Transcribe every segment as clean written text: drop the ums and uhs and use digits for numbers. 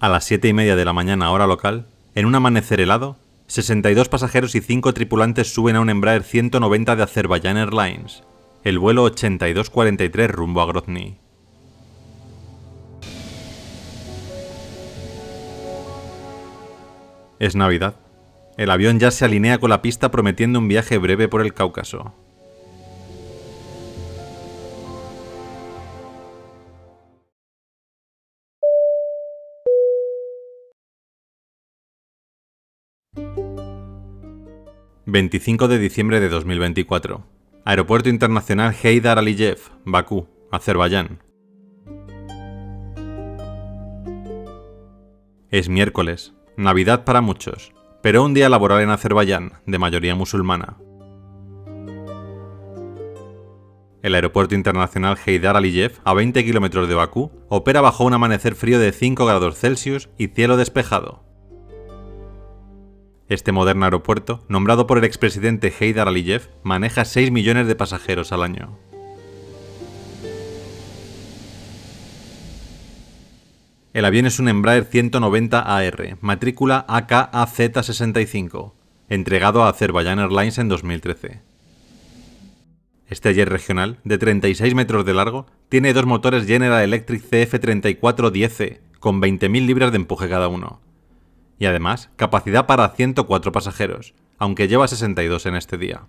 A las 7:30 de la mañana hora local, en un amanecer helado, 62 pasajeros y 5 tripulantes suben a un Embraer 190 de Azerbaijan Airlines, el vuelo 8243 rumbo a Grozny. Es Navidad. El avión ya se alinea con la pista prometiendo un viaje breve por el Cáucaso. ...25 de diciembre de 2024... Aeropuerto Internacional Heydar Aliyev, Bakú, Azerbaiyán. Es miércoles, Navidad para muchos, pero un día laboral en Azerbaiyán, de mayoría musulmana. El Aeropuerto Internacional Heydar Aliyev, a 20 kilómetros de Bakú, opera bajo un amanecer frío de 5 grados Celsius y cielo despejado. Este moderno aeropuerto, nombrado por el expresidente Heydar Aliyev, maneja 6 millones de pasajeros al año. El avión es un Embraer 190 AR, matrícula AKAZ65, entregado a Azerbaijan Airlines en 2013. Este jet regional, de 36 metros de largo, tiene dos motores General Electric CF3410C, con 20.000 libras de empuje cada uno. Y además, capacidad para 104 pasajeros, aunque lleva 62 en este día.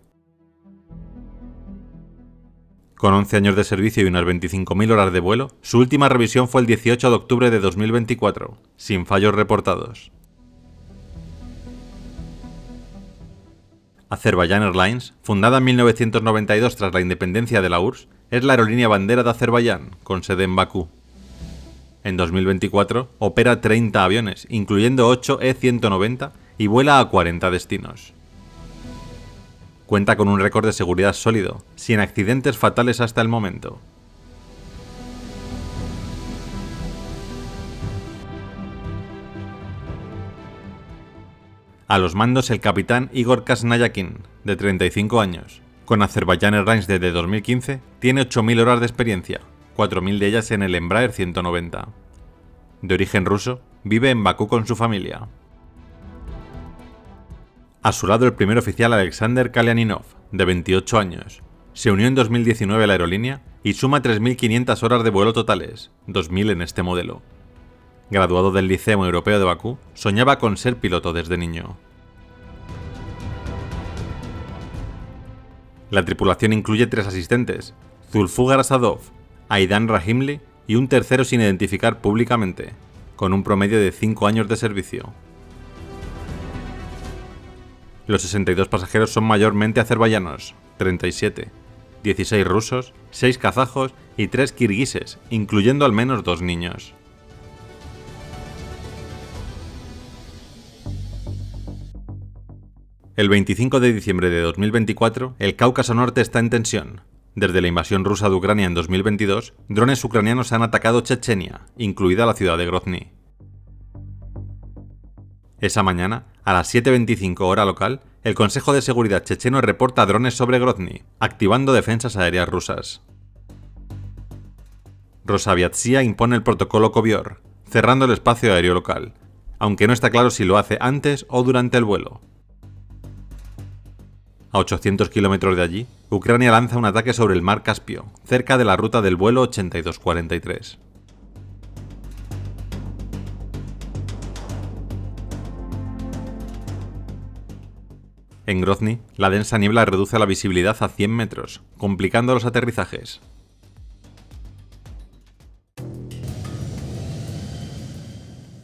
Con 11 años de servicio y unas 25.000 horas de vuelo, su última revisión fue el 18 de octubre de 2024, sin fallos reportados. Azerbaijan Airlines, fundada en 1992 tras la independencia de la URSS, es la aerolínea bandera de Azerbaiyán, con sede en Bakú. En 2024 opera 30 aviones, incluyendo 8 E190, y vuela a 40 destinos. Cuenta con un récord de seguridad sólido, sin accidentes fatales hasta el momento. A los mandos el capitán Igor Kasnayakin, de 35 años. Con Azerbaijan Airlines desde 2015, tiene 8.000 horas de experiencia, 4.000 de ellas en el Embraer 190. De origen ruso, vive en Bakú con su familia. A su lado el primer oficial Alexander Kalyaninov, de 28 años. Se unió en 2019 a la aerolínea y suma 3.500 horas de vuelo totales, 2.000 en este modelo. Graduado del Liceo Europeo de Bakú, soñaba con ser piloto desde niño. La tripulación incluye 3 asistentes, Zulfugar Asadov, Aidan Rahimli y un tercero sin identificar públicamente, con un promedio de 5 años de servicio. Los 62 pasajeros son mayormente azerbaiyanos, 37, 16 rusos, 6 kazajos y 3 kirguises, incluyendo al menos 2 niños. El 25 de diciembre de 2024, el Cáucaso Norte está en tensión. Desde la invasión rusa de Ucrania en 2022, drones ucranianos han atacado Chechenia, incluida la ciudad de Grozny. Esa mañana, a las 7:25 hora local, el Consejo de Seguridad checheno reporta drones sobre Grozny, activando defensas aéreas rusas. Rosaviatsia impone el protocolo Kovior, cerrando el espacio aéreo local, aunque no está claro si lo hace antes o durante el vuelo. A 800 kilómetros de allí, Ucrania lanza un ataque sobre el mar Caspio, cerca de la ruta del vuelo 8243. En Grozny, la densa niebla reduce la visibilidad a 100 metros, complicando los aterrizajes.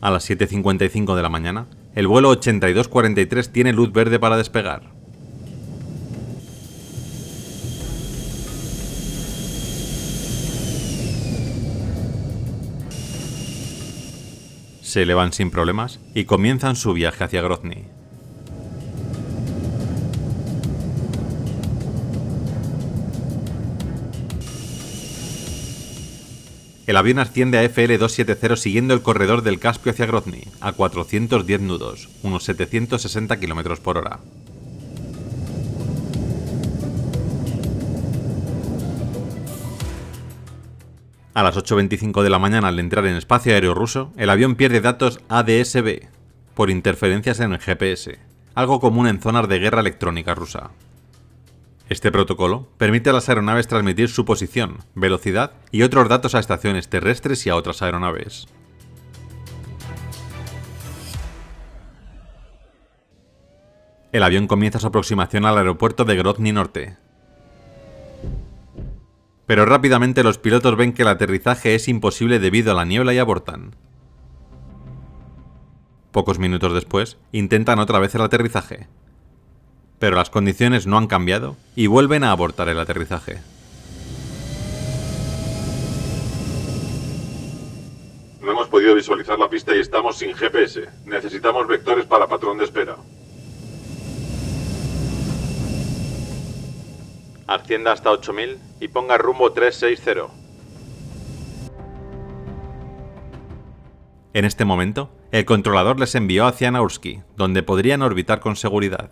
A las 7:55 de la mañana, el vuelo 8243 tiene luz verde para despegar. Se elevan sin problemas y comienzan su viaje hacia Grozny. El avión asciende a FL-270 siguiendo el corredor del Caspio hacia Grozny, a 410 nudos, unos 760 km por hora. A las 8:25 de la mañana, al entrar en espacio aéreo ruso, el avión pierde datos ADS-B por interferencias en el GPS, algo común en zonas de guerra electrónica rusa. Este protocolo permite a las aeronaves transmitir su posición, velocidad y otros datos a estaciones terrestres y a otras aeronaves. El avión comienza su aproximación al aeropuerto de Grozny Norte. Pero rápidamente los pilotos ven que el aterrizaje es imposible debido a la niebla y abortan. Pocos minutos después, intentan otra vez el aterrizaje. Pero las condiciones no han cambiado y vuelven a abortar el aterrizaje. No hemos podido visualizar la pista y estamos sin GPS. Necesitamos vectores para patrón de espera. Ascienda hasta 8000 y ponga rumbo 360. En este momento, el controlador les envió hacia Naursky, donde podrían orbitar con seguridad.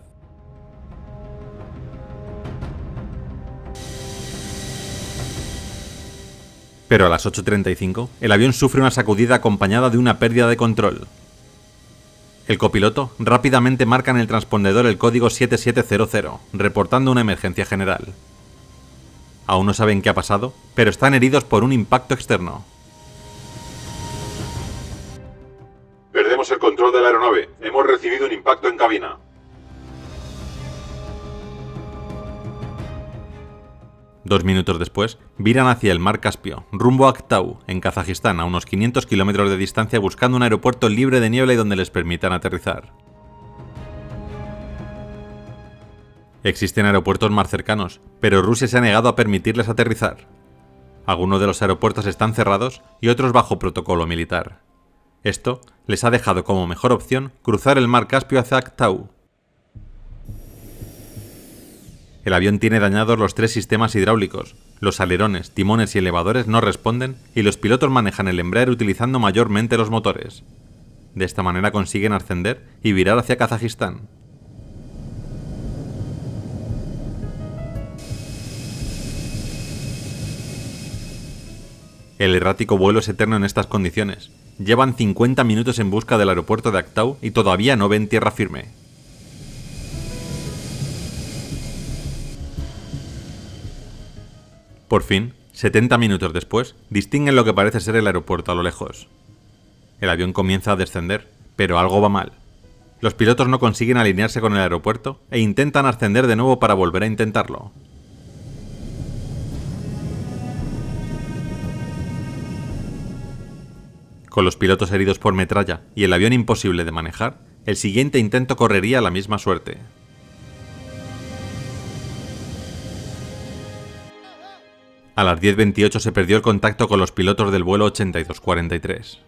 Pero a las 8:35, el avión sufre una sacudida acompañada de una pérdida de control. El copiloto rápidamente marca en el transpondedor el código 7700, reportando una emergencia general. Aún no saben qué ha pasado, pero están heridos por un impacto externo. Perdemos el control de la aeronave. Hemos recibido un impacto en cabina. Dos minutos después, viran hacia el mar Caspio, rumbo a Aktau, en Kazajistán, a unos 500 kilómetros de distancia, buscando un aeropuerto libre de niebla y donde les permitan aterrizar. Existen aeropuertos más cercanos, pero Rusia se ha negado a permitirles aterrizar. Algunos de los aeropuertos están cerrados y otros bajo protocolo militar. Esto les ha dejado como mejor opción cruzar el mar Caspio hacia Aktau. El avión tiene dañados los tres sistemas hidráulicos, los alerones, timones y elevadores no responden y los pilotos manejan el embraer utilizando mayormente los motores. De esta manera consiguen ascender y virar hacia Kazajistán. El errático vuelo es eterno en estas condiciones. Llevan 50 minutos en busca del aeropuerto de Aktau y todavía no ven tierra firme. Por fin, 70 minutos después, distinguen lo que parece ser el aeropuerto a lo lejos. El avión comienza a descender, pero algo va mal. Los pilotos no consiguen alinearse con el aeropuerto e intentan ascender de nuevo para volver a intentarlo. Con los pilotos heridos por metralla y el avión imposible de manejar, el siguiente intento correría la misma suerte. A las 10:28 se perdió el contacto con los pilotos del vuelo 8243.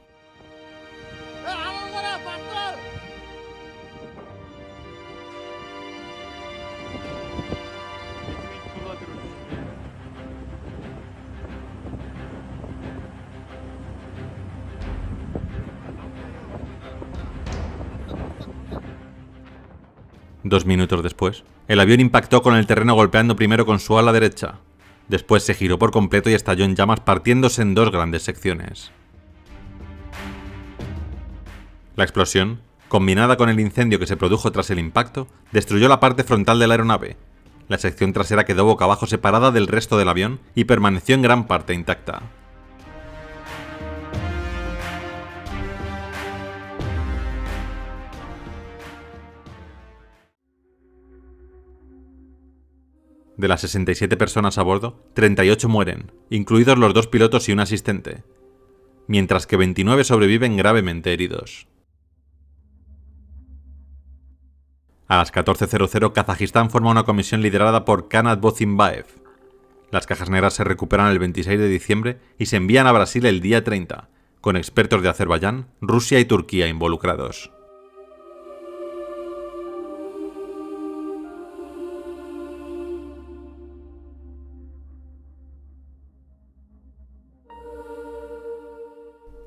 Dos minutos después, el avión impactó con el terreno golpeando primero con su ala derecha. Después se giró por completo y estalló en llamas partiéndose en dos grandes secciones. La explosión, combinada con el incendio que se produjo tras el impacto, destruyó la parte frontal de la aeronave. La sección trasera quedó boca abajo separada del resto del avión y permaneció en gran parte intacta. De las 67 personas a bordo, 38 mueren, incluidos los dos pilotos y un asistente, mientras que 29 sobreviven gravemente heridos. A las 14:00 Kazajistán forma una comisión liderada por Kanat Bozimbaev. Las cajas negras se recuperan el 26 de diciembre y se envían a Brasil el día 30, con expertos de Azerbaiyán, Rusia y Turquía involucrados.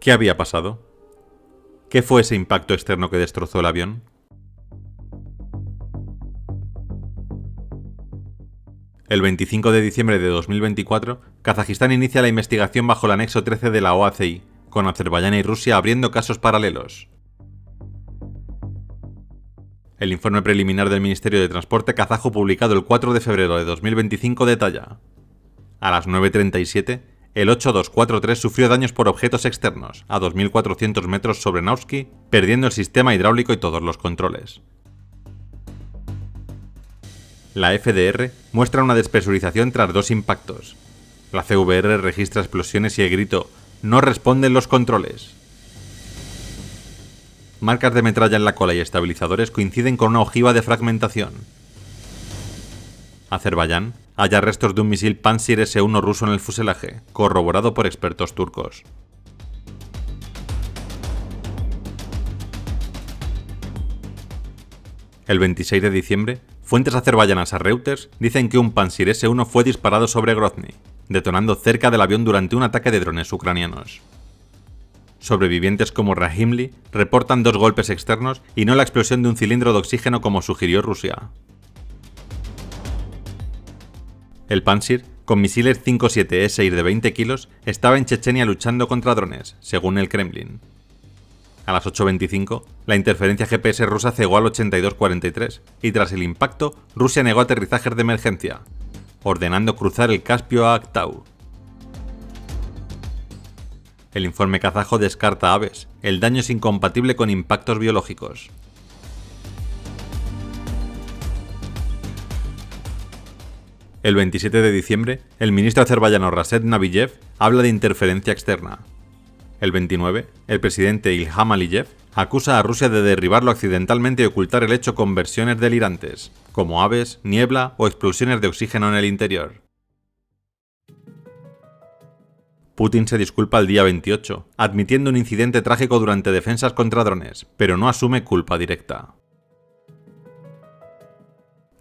¿Qué había pasado? ¿Qué fue ese impacto externo que destrozó el avión? El 25 de diciembre de 2024, Kazajistán inicia la investigación bajo el anexo 13 de la OACI, con Azerbaiyán y Rusia abriendo casos paralelos. El informe preliminar del Ministerio de Transporte kazajo publicado el 4 de febrero de 2025 detalla: a las 9:37, el 8243 sufrió daños por objetos externos a 2.400 metros sobre Nausky, perdiendo el sistema hidráulico y todos los controles. La FDR muestra una despresurización tras 2 impactos. La CVR registra explosiones y el grito «No responden los controles». Marcas de metralla en la cola y estabilizadores coinciden con una ojiva de fragmentación. Azerbaiyán halla restos de un misil Pantsir S-1 ruso en el fuselaje, corroborado por expertos turcos. El 26 de diciembre, fuentes azerbaiyanas a Reuters dicen que un Pantsir S-1 fue disparado sobre Grozny, detonando cerca del avión durante un ataque de drones ucranianos. Sobrevivientes como Rahimli reportan 2 golpes externos y no la explosión de un cilindro de oxígeno como sugirió Rusia. El Pantsir, con misiles 5-7 E-6 de 20 kilos, estaba en Chechenia luchando contra drones, según el Kremlin. A las 8:25, la interferencia GPS rusa cegó al 8243 y tras el impacto, Rusia negó aterrizajes de emergencia, ordenando cruzar el Caspio a Aktau. El informe kazajo descarta aves. El daño es incompatible con impactos biológicos. El 27 de diciembre, el ministro azerbaiyano Raset Nabiyev habla de interferencia externa. El 29, el presidente Ilham Aliyev acusa a Rusia de derribarlo accidentalmente y ocultar el hecho con versiones delirantes, como aves, niebla o explosiones de oxígeno en el interior. Putin se disculpa el día 28, admitiendo un incidente trágico durante defensas contra drones, pero no asume culpa directa.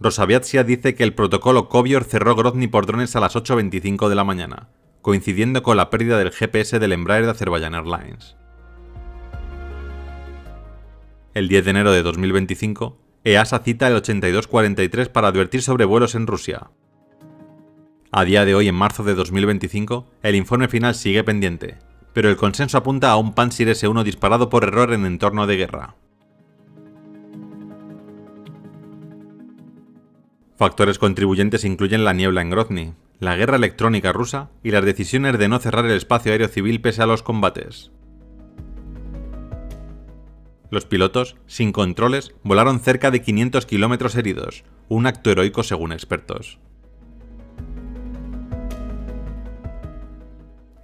Rosaviatsia dice que el protocolo Kovior cerró Grozny por drones a las 8:25 de la mañana, coincidiendo con la pérdida del GPS del Embraer de Azerbaiyán Airlines. El 10 de enero de 2025, EASA cita el 8243 para advertir sobre vuelos en Rusia. A día de hoy, en marzo de 2025, el informe final sigue pendiente, pero el consenso apunta a un Pantsir S-1 disparado por error en entorno de guerra. Factores contribuyentes incluyen la niebla en Grozny, la guerra electrónica rusa y las decisiones de no cerrar el espacio aéreo civil pese a los combates. Los pilotos, sin controles, volaron cerca de 500 kilómetros heridos, un acto heroico según expertos.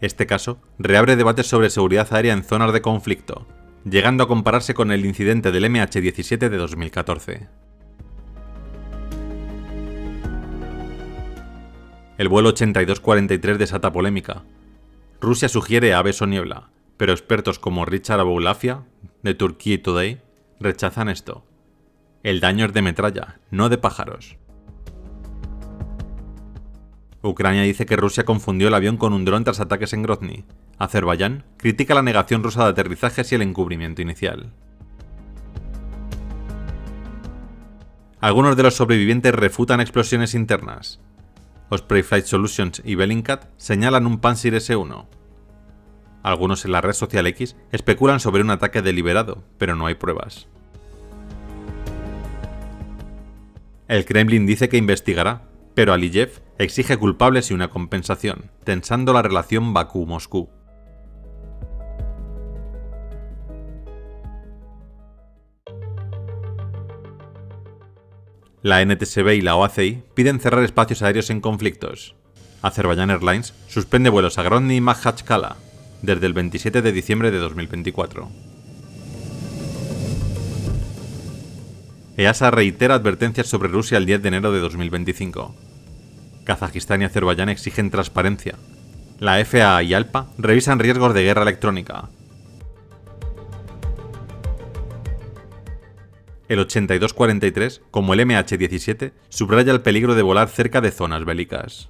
Este caso reabre debates sobre seguridad aérea en zonas de conflicto, llegando a compararse con el incidente del MH17 de 2014. El vuelo 8243 desata polémica. Rusia sugiere aves o niebla, pero expertos como Richard Aboulafia, de Turkey Today, rechazan esto. El daño es de metralla, no de pájaros. Ucrania dice que Rusia confundió el avión con un dron tras ataques en Grozny. Azerbaiyán critica la negación rusa de aterrizajes y el encubrimiento inicial. Algunos de los sobrevivientes refutan explosiones internas. Osprey Flight Solutions y Bellingcat señalan un Pantsir S-1. Algunos en la red social X especulan sobre un ataque deliberado, pero no hay pruebas. El Kremlin dice que investigará, pero Aliyev exige culpables y una compensación, tensando la relación Bakú-Moscú. La NTSB y la OACI piden cerrar espacios aéreos en conflictos. Azerbaiyán Airlines suspende vuelos a Grozny y Makhachkala desde el 27 de diciembre de 2024. EASA reitera advertencias sobre Rusia el 10 de enero de 2025. Kazajistán y Azerbaiyán exigen transparencia. La FAA y ALPA revisan riesgos de guerra electrónica. El 8243, como el MH17, subraya el peligro de volar cerca de zonas bélicas.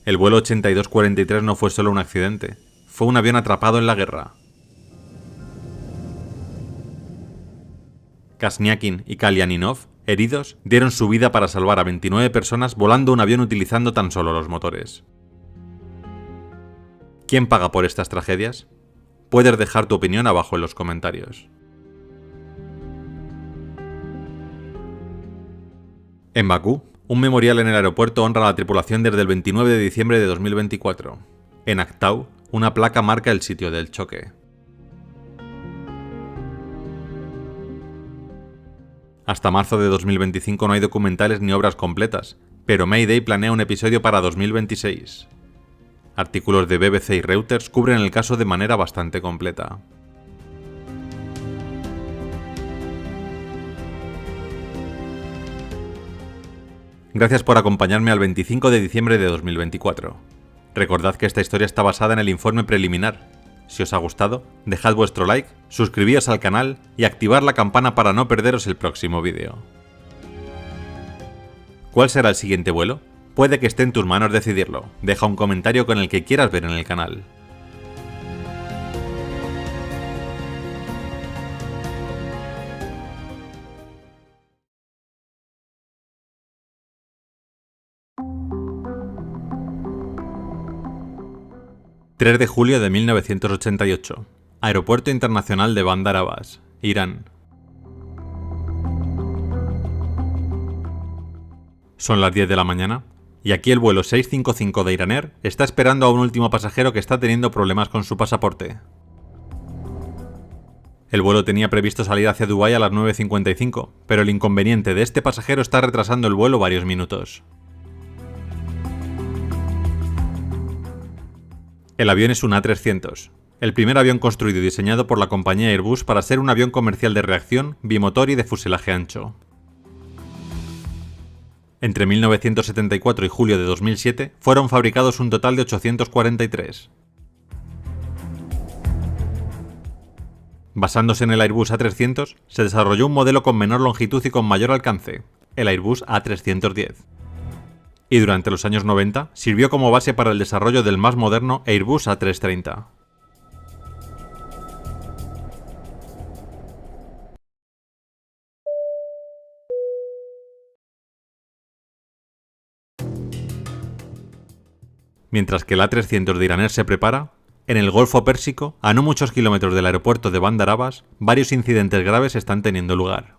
El vuelo 8243 no fue solo un accidente, fue un avión atrapado en la guerra. Krasniakin y Kalyaninov, heridos, dieron su vida para salvar a 29 personas volando un avión utilizando tan solo los motores. ¿Quién paga por estas tragedias? Puedes dejar tu opinión abajo en los comentarios. En Bakú, un memorial en el aeropuerto honra a la tripulación desde el 29 de diciembre de 2024. En Aktau, una placa marca el sitio del choque. Hasta marzo de 2025 no hay documentales ni obras completas, pero Mayday planea un episodio para 2026. Artículos de BBC y Reuters cubren el caso de manera bastante completa. Gracias por acompañarme al 25 de diciembre de 2024. Recordad que esta historia está basada en el informe preliminar. Si os ha gustado, dejad vuestro like, suscribíos al canal y activar la campana para no perderos el próximo vídeo. ¿Cuál será el siguiente vuelo? Puede que esté en tus manos decidirlo. Deja un comentario con el que quieras ver en el canal. ...3 de julio de 1988... Aeropuerto Internacional de Bandar Abbas, Irán. Son las 10 de la mañana, y aquí el vuelo 655 de Iranair está esperando a un último pasajero que está teniendo problemas con su pasaporte. El vuelo tenía previsto salir hacia Dubái a las 9:55, pero el inconveniente de este pasajero está retrasando el vuelo varios minutos. El avión es un A300, el primer avión construido y diseñado por la compañía Airbus para ser un avión comercial de reacción, bimotor y de fuselaje ancho. Entre 1974 y julio de 2007 fueron fabricados un total de 843. Basándose en el Airbus A300, se desarrolló un modelo con menor longitud y con mayor alcance, el Airbus A310. Y durante los años 90 sirvió como base para el desarrollo del más moderno Airbus A330. Mientras que el A300 de Iranair se prepara, en el Golfo Pérsico, a no muchos kilómetros del aeropuerto de Bandar Abbas, varios incidentes graves están teniendo lugar.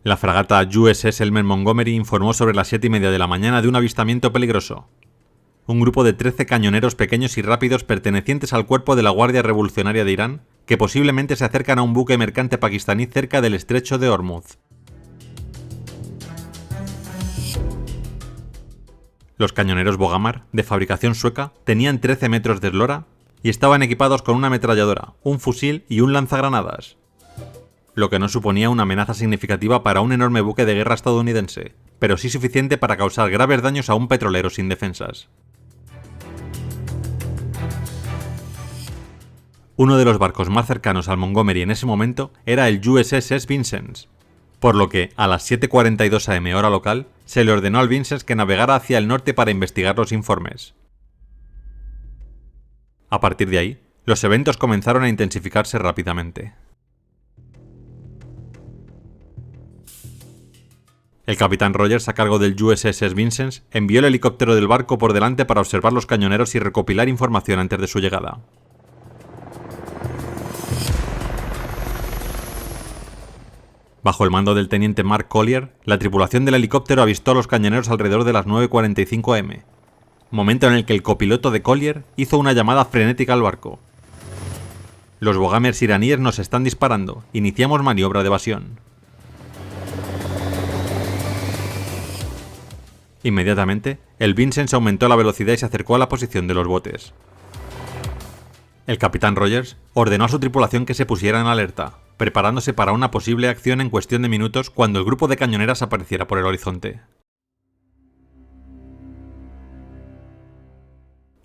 La fragata USS Elmer Montgomery informó sobre las 7:30 de la mañana de un avistamiento peligroso. Un grupo de 13 cañoneros pequeños y rápidos pertenecientes al cuerpo de la Guardia Revolucionaria de Irán, que posiblemente se acercan a un buque mercante pakistaní cerca del estrecho de Hormuz. Los cañoneros Boghamar, de fabricación sueca, tenían 13 metros de eslora y estaban equipados con una ametralladora, un fusil y un lanzagranadas, lo que no suponía una amenaza significativa para un enorme buque de guerra estadounidense, pero sí suficiente para causar graves daños a un petrolero sin defensas. Uno de los barcos más cercanos al Montgomery en ese momento era el USS Vincennes, por lo que, a las 7:42 am hora local, se le ordenó al Vincennes que navegara hacia el norte para investigar los informes. A partir de ahí, los eventos comenzaron a intensificarse rápidamente. El capitán Rogers, a cargo del USS Vincennes, envió el helicóptero del barco por delante para observar los cañoneros y recopilar información antes de su llegada. Bajo el mando del teniente Mark Collier, la tripulación del helicóptero avistó a los cañoneros alrededor de las 9:45 am, momento en el que el copiloto de Collier hizo una llamada frenética al barco. Los Bogamers iraníes nos están disparando, iniciamos maniobra de evasión. Inmediatamente, el Vincennes aumentó la velocidad y se acercó a la posición de los botes. El capitán Rogers ordenó a su tripulación que se pusiera en alerta, preparándose para una posible acción en cuestión de minutos cuando el grupo de cañoneras apareciera por el horizonte.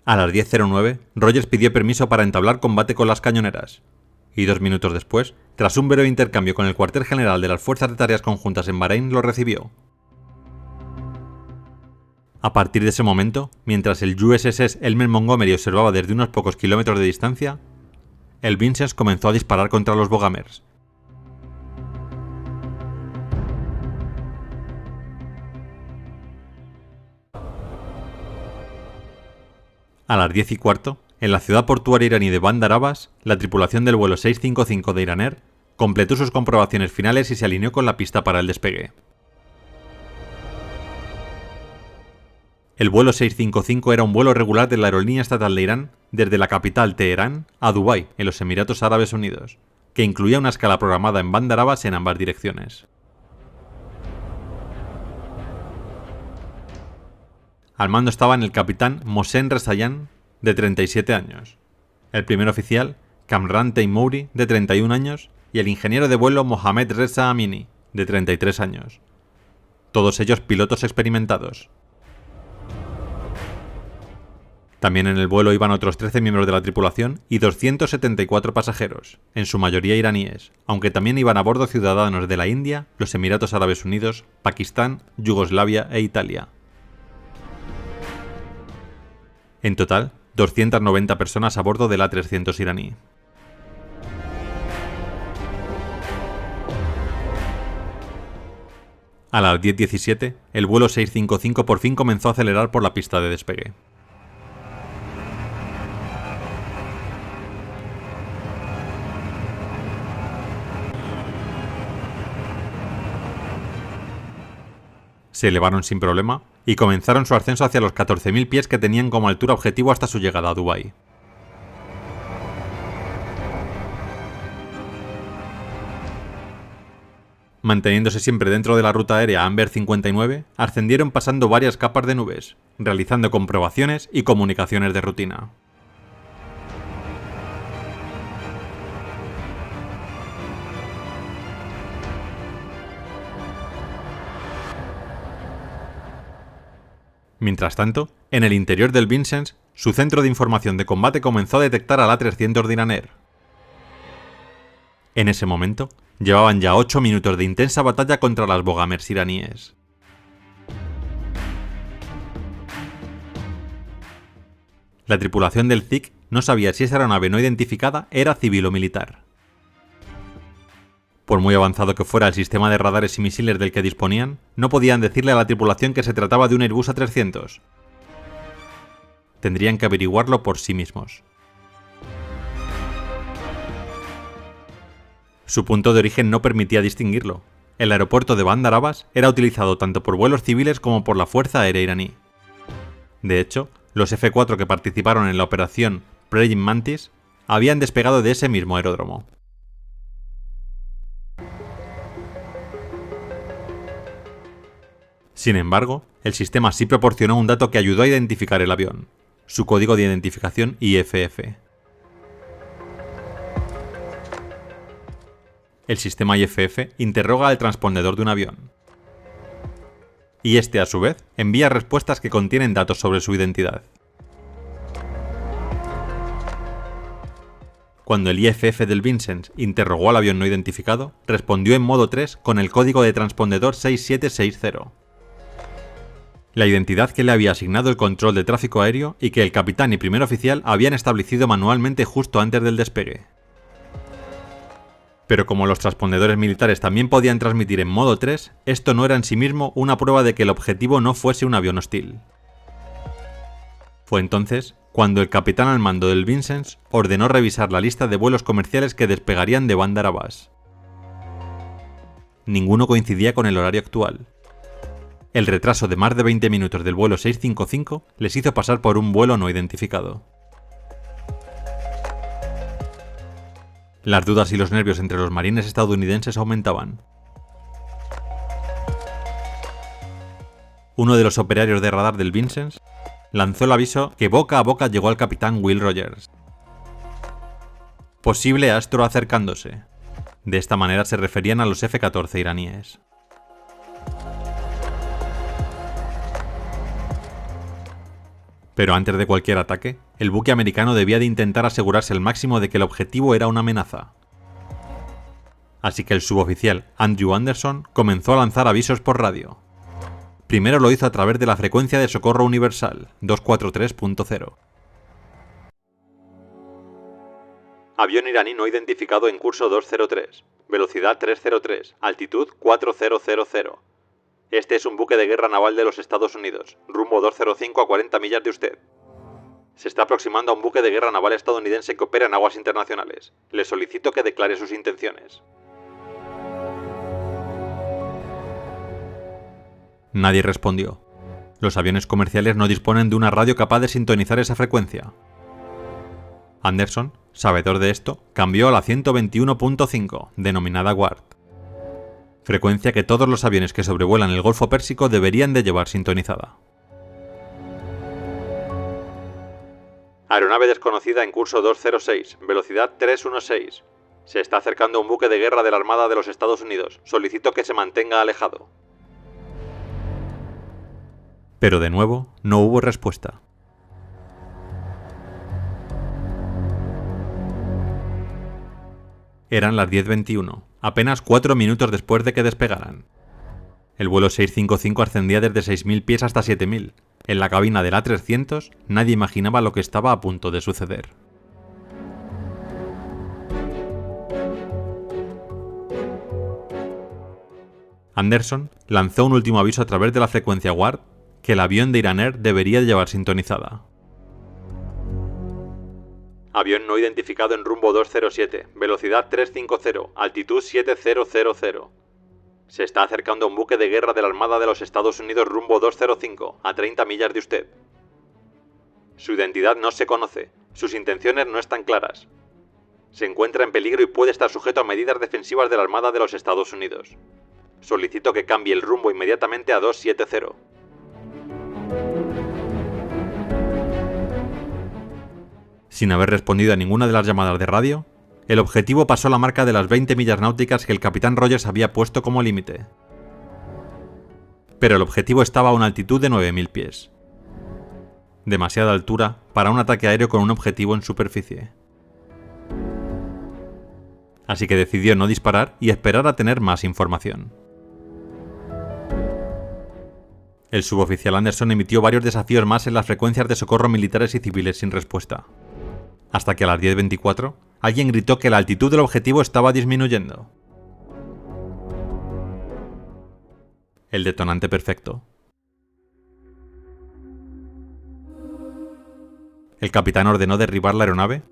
A las 10:09, Rogers pidió permiso para entablar combate con las cañoneras, y 2 minutos después, tras un breve intercambio con el cuartel general de las Fuerzas de Tareas Conjuntas en Bahrein, lo recibió. A partir de ese momento, mientras el USS Elmer Montgomery observaba desde unos pocos kilómetros de distancia, el Vincennes comenzó a disparar contra los bogamers. A las 10:15, en la ciudad portuaria iraní de Bandar Abbas, la tripulación del vuelo 655 de Iranair completó sus comprobaciones finales y se alineó con la pista para el despegue. El vuelo 655 era un vuelo regular de la aerolínea estatal de Irán desde la capital Teherán a Dubái, en los Emiratos Árabes Unidos, que incluía una escala programada en Bandar Abbas en ambas direcciones. Al mando estaban el capitán Mohsen Rezayan, de 37 años, el primer oficial, Kamran Teimouri, de 31 años, y el ingeniero de vuelo Mohamed Reza Amini, de 33 años. Todos ellos pilotos experimentados. También en el vuelo iban otros 13 miembros de la tripulación y 274 pasajeros, en su mayoría iraníes, aunque también iban a bordo ciudadanos de la India, los Emiratos Árabes Unidos, Pakistán, Yugoslavia e Italia. En total, 290 personas a bordo del A300 iraní. A las 10:17, el vuelo 655 por fin comenzó a acelerar por la pista de despegue. Se elevaron sin problema y comenzaron su ascenso hacia los 14.000 pies que tenían como altura objetivo hasta su llegada a Dubái. Manteniéndose siempre dentro de la ruta aérea Amber 59, ascendieron pasando varias capas de nubes, realizando comprobaciones y comunicaciones de rutina. Mientras tanto, en el interior del Vincennes, su centro de información de combate comenzó a detectar al A300 de Iranair. En ese momento, llevaban ya 8 minutos de intensa batalla contra las bogamers iraníes. La tripulación del Zik no sabía si esa aeronave no identificada era civil o militar. Por muy avanzado que fuera el sistema de radares y misiles del que disponían, no podían decirle a la tripulación que se trataba de un Airbus A300. Tendrían que averiguarlo por sí mismos. Su punto de origen no permitía distinguirlo. El aeropuerto de Bandar Abbas era utilizado tanto por vuelos civiles como por la Fuerza Aérea iraní. De hecho, los F-4 que participaron en la operación Praying Mantis habían despegado de ese mismo aeródromo. Sin embargo, el sistema sí proporcionó un dato que ayudó a identificar el avión: su código de identificación IFF. El sistema IFF interroga al transpondedor de un avión. Y este, a su vez, envía respuestas que contienen datos sobre su identidad. Cuando el IFF del Vincennes interrogó al avión no identificado, respondió en modo 3 con el código de transpondedor 6760. La identidad que le había asignado el control de tráfico aéreo y que el capitán y primer oficial habían establecido manualmente justo antes del despegue. Pero como los transpondedores militares también podían transmitir en modo 3, esto no era en sí mismo una prueba de que el objetivo no fuese un avión hostil. Fue entonces cuando el capitán al mando del Vincennes ordenó revisar la lista de vuelos comerciales que despegarían de Bandar Abbas. Ninguno coincidía con el horario actual. El retraso de más de 20 minutos del vuelo 655 les hizo pasar por un vuelo no identificado. Las dudas y los nervios entre los marines estadounidenses aumentaban. Uno de los operarios de radar del Vincennes lanzó el aviso que boca a boca llegó al capitán Will Rogers. Posible astro acercándose. De esta manera se referían a los F-14 iraníes. Pero antes de cualquier ataque, el buque americano debía de intentar asegurarse al máximo de que el objetivo era una amenaza. Así que el suboficial Andrew Anderson comenzó a lanzar avisos por radio. Primero lo hizo a través de la frecuencia de socorro universal, 243.0. Avión iraní no identificado en curso 203, velocidad 303, altitud 4000. Este es un buque de guerra naval de los Estados Unidos, rumbo 205 a 40 millas de usted. Se está aproximando a un buque de guerra naval estadounidense que opera en aguas internacionales. Le solicito que declare sus intenciones. Nadie respondió. Los aviones comerciales no disponen de una radio capaz de sintonizar esa frecuencia. Anderson, sabedor de esto, cambió a la 121.5, denominada WART. Frecuencia que todos los aviones que sobrevuelan el Golfo Pérsico deberían de llevar sintonizada. Aeronave desconocida en curso 206, velocidad 316. Se está acercando un buque de guerra de la Armada de los Estados Unidos. Solicito que se mantenga alejado. Pero de nuevo, no hubo respuesta. Eran las 10:21, apenas 4 minutos después de que despegaran. El vuelo 655 ascendía desde 6.000 pies hasta 7.000. En la cabina del A300 nadie imaginaba lo que estaba a punto de suceder. Anderson lanzó un último aviso a través de la frecuencia WART que el avión de Iran Air debería llevar sintonizada. Avión no identificado en rumbo 207, velocidad 350, altitud 7000. Se está acercando a un buque de guerra de la Armada de los Estados Unidos rumbo 205, a 30 millas de usted. Su identidad no se conoce, sus intenciones no están claras. Se encuentra en peligro y puede estar sujeto a medidas defensivas de la Armada de los Estados Unidos. Solicito que cambie el rumbo inmediatamente a 270. Sin haber respondido a ninguna de las llamadas de radio, el objetivo pasó la marca de las 20 millas náuticas que el capitán Rogers había puesto como límite. Pero el objetivo estaba a una altitud de 9.000 pies. Demasiada altura para un ataque aéreo con un objetivo en superficie. Así que decidió no disparar y esperar a tener más información. El suboficial Anderson emitió varios desafíos más en las frecuencias de socorro militares y civiles sin respuesta. Hasta que a las 10:24, alguien gritó que la altitud del objetivo estaba disminuyendo. El detonante perfecto. El capitán ordenó derribar la aeronave,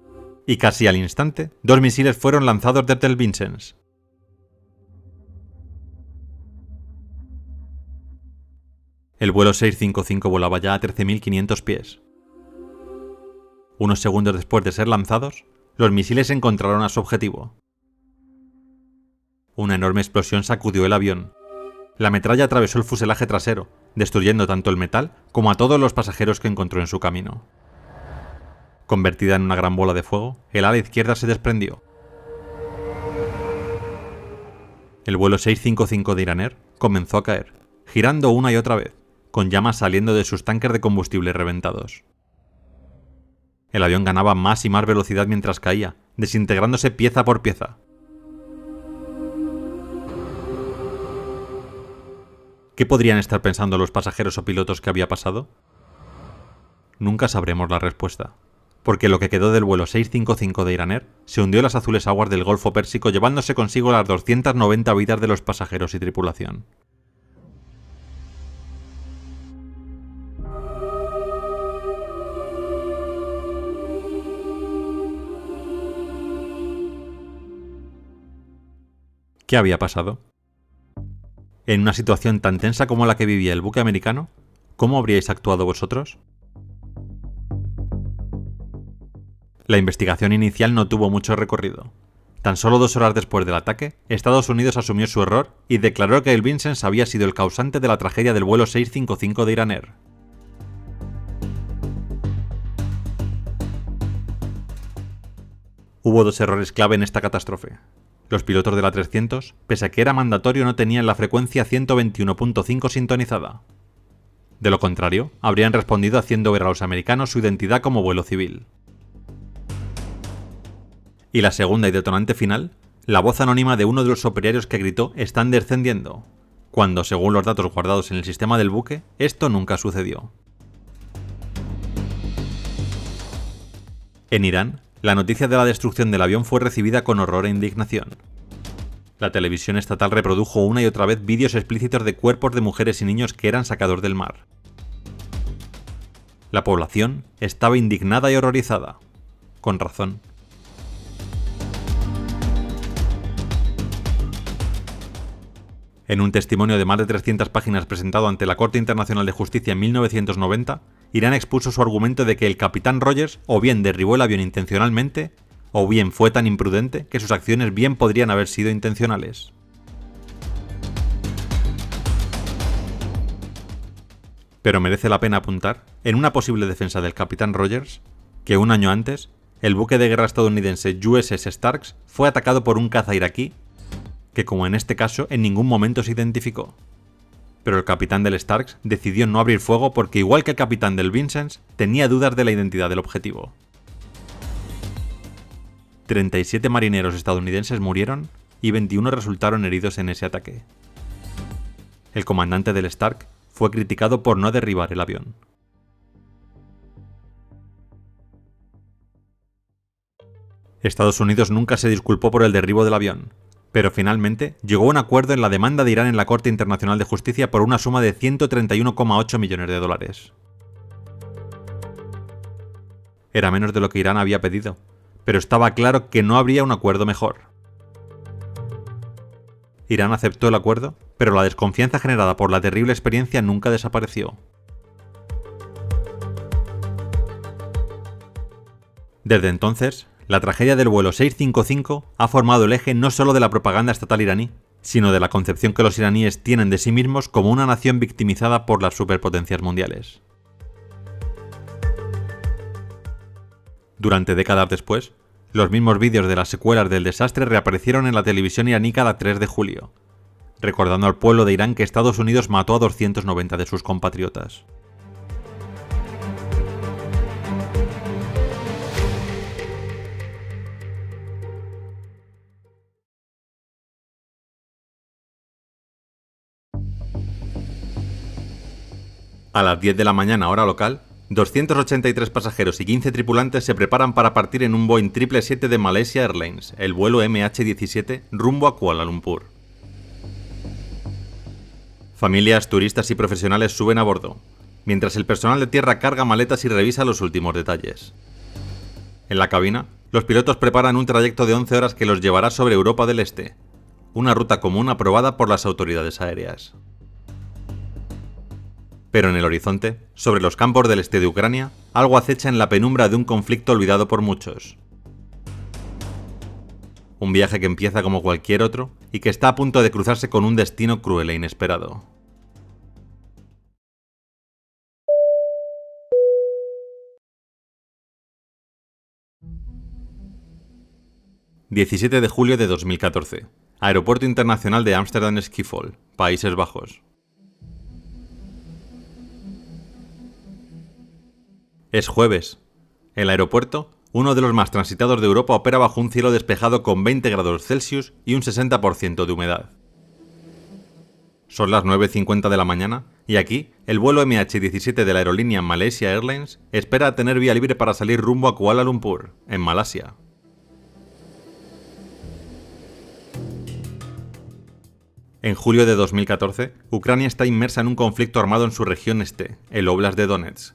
y casi al instante, 2 misiles fueron lanzados desde el Vincennes. El vuelo 655 volaba ya a 13.500 pies. Unos segundos después de ser lanzados, los misiles encontraron a su objetivo. Una enorme explosión sacudió el avión. La metralla atravesó el fuselaje trasero, destruyendo tanto el metal como a todos los pasajeros que encontró en su camino. Convertida en una gran bola de fuego, el ala izquierda se desprendió. El vuelo 655 de Iran Air comenzó a caer, girando una y otra vez, con llamas saliendo de sus tanques de combustible reventados. El avión ganaba más y más velocidad mientras caía, desintegrándose pieza por pieza. ¿Qué podrían estar pensando los pasajeros o pilotos que había pasado? Nunca sabremos la respuesta, porque lo que quedó del vuelo 655 de Iran Air se hundió en las azules aguas del Golfo Pérsico, llevándose consigo las 290 vidas de los pasajeros y tripulación. ¿Qué había pasado? En una situación tan tensa como la que vivía el buque americano, ¿cómo habríais actuado vosotros? La investigación inicial no tuvo mucho recorrido. Tan solo 2 horas después del ataque, Estados Unidos asumió su error y declaró que el Vincennes había sido el causante de la tragedia del vuelo 655 de Iran Air. Hubo 2 errores clave en esta catástrofe. Los pilotos de la A300, pese a que era mandatorio, no tenían la frecuencia 121.5 sintonizada. De lo contrario, habrían respondido haciendo ver a los americanos su identidad como vuelo civil. Y la segunda y detonante final, la voz anónima de uno de los operarios que gritó «están descendiendo», cuando, según los datos guardados en el sistema del buque, esto nunca sucedió. En Irán, La noticia de la destrucción del avión fue recibida con horror e indignación. La televisión estatal reprodujo una y otra vez vídeos explícitos de cuerpos de mujeres y niños que eran sacados del mar. La población estaba indignada y horrorizada. Con razón. En un testimonio de más de 300 páginas presentado ante la Corte Internacional de Justicia en 1990, Irán expuso su argumento de que el capitán Rogers o bien derribó el avión intencionalmente, o bien fue tan imprudente que sus acciones bien podrían haber sido intencionales. Pero merece la pena apuntar, en una posible defensa del capitán Rogers, que un año antes, el buque de guerra estadounidense USS Starks fue atacado por un caza iraquí que, como en este caso, en ningún momento se identificó. Pero el capitán del Starks decidió no abrir fuego porque, igual que el capitán del Vincennes, tenía dudas de la identidad del objetivo. 37 marineros estadounidenses murieron y 21 resultaron heridos en ese ataque. El comandante del Stark fue criticado por no derribar el avión. Estados Unidos nunca se disculpó por el derribo del avión, pero finalmente llegó a un acuerdo en la demanda de Irán en la Corte Internacional de Justicia por una suma de $131,8 millones. Era menos de lo que Irán había pedido, pero estaba claro que no habría un acuerdo mejor. Irán aceptó el acuerdo, pero la desconfianza generada por la terrible experiencia nunca desapareció. Desde entonces, la tragedia del vuelo 655 ha formado el eje no solo de la propaganda estatal iraní, sino de la concepción que los iraníes tienen de sí mismos como una nación victimizada por las superpotencias mundiales. Durante décadas después, los mismos vídeos de las secuelas del desastre reaparecieron en la televisión iraní cada 3 de julio, recordando al pueblo de Irán que Estados Unidos mató a 290 de sus compatriotas. A las 10 de la mañana hora local, 283 pasajeros y 15 tripulantes se preparan para partir en un Boeing 777 de Malaysia Airlines, el vuelo MH17, rumbo a Kuala Lumpur. Familias, turistas y profesionales suben a bordo, mientras el personal de tierra carga maletas y revisa los últimos detalles. En la cabina, los pilotos preparan un trayecto de 11 horas que los llevará sobre Europa del Este, una ruta común aprobada por las autoridades aéreas. Pero en el horizonte, sobre los campos del este de Ucrania, algo acecha en la penumbra de un conflicto olvidado por muchos. Un viaje que empieza como cualquier otro y que está a punto de cruzarse con un destino cruel e inesperado. ...17 de julio de 2014... Aeropuerto Internacional de Ámsterdam Schiphol, Países Bajos. Es jueves. El aeropuerto, uno de los más transitados de Europa, opera bajo un cielo despejado con 20 grados Celsius y un 60% de humedad. Son las 9:50 de la mañana y aquí, el vuelo MH17 de la aerolínea Malaysia Airlines espera a tener vía libre para salir rumbo a Kuala Lumpur, en Malasia. En julio de 2014, Ucrania está inmersa en un conflicto armado en su región este, el Óblast de Donetsk.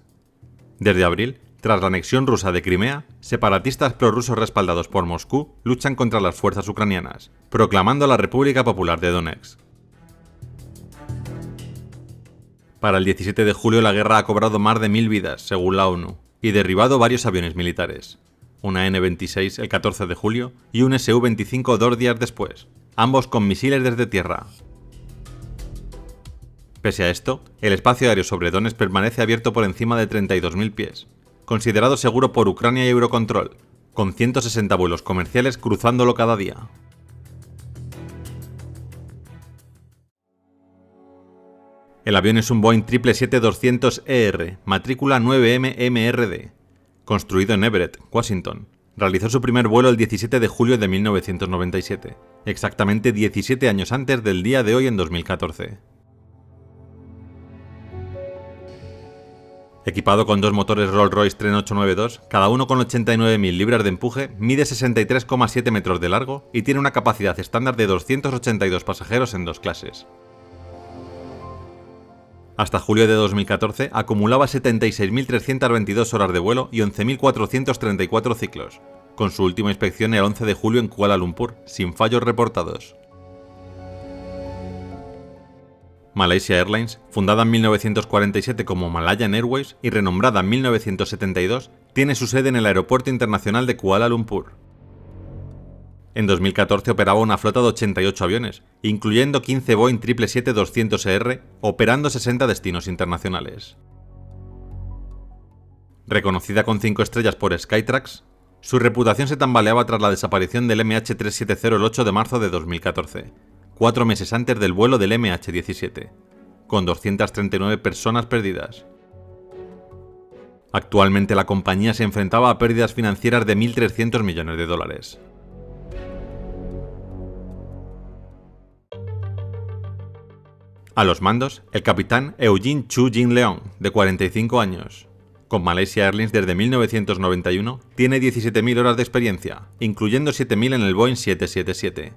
Desde abril, tras la anexión rusa de Crimea, separatistas prorrusos respaldados por Moscú luchan contra las fuerzas ucranianas, proclamando la República Popular de Donetsk. Para el 17 de julio la guerra ha cobrado más de 1000 vidas, según la ONU, y derribado varios aviones militares. Una N-26 el 14 de julio y un Su-25 2 días después, ambos con misiles desde tierra. Pese a esto, el espacio aéreo sobre Donetsk permanece abierto por encima de 32.000 pies, considerado seguro por Ucrania y Eurocontrol, con 160 vuelos comerciales cruzándolo cada día. El avión es un Boeing 777-200ER, matrícula 9MMRD, construido en Everett, Washington. Realizó su primer vuelo el 17 de julio de 1997, exactamente 17 años antes del día de hoy en 2014. Equipado con dos motores Rolls-Royce Trent 892, cada uno con 89.000 libras de empuje, mide 63,7 metros de largo y tiene una capacidad estándar de 282 pasajeros en dos clases. Hasta julio de 2014 acumulaba 76.322 horas de vuelo y 11.434 ciclos, con su última inspección el 11 de julio en Kuala Lumpur, sin fallos reportados. Malaysia Airlines, fundada en 1947 como Malayan Airways y renombrada en 1972, tiene su sede en el Aeropuerto Internacional de Kuala Lumpur. En 2014 operaba una flota de 88 aviones, incluyendo 15 Boeing 777-200ER, operando 60 destinos internacionales. Reconocida con 5 estrellas por Skytrax, su reputación se tambaleaba tras la desaparición del MH370 el 8 de marzo de 2014, 4 meses antes del vuelo del MH17, con 239 personas perdidas. Actualmente la compañía se enfrentaba a pérdidas financieras de 1.300 millones de dólares. A los mandos, el capitán Eugene Chu Jin Leong, de 45 años. Con Malaysia Airlines desde 1991, tiene 17.000 horas de experiencia, incluyendo 7.000 en el Boeing 777.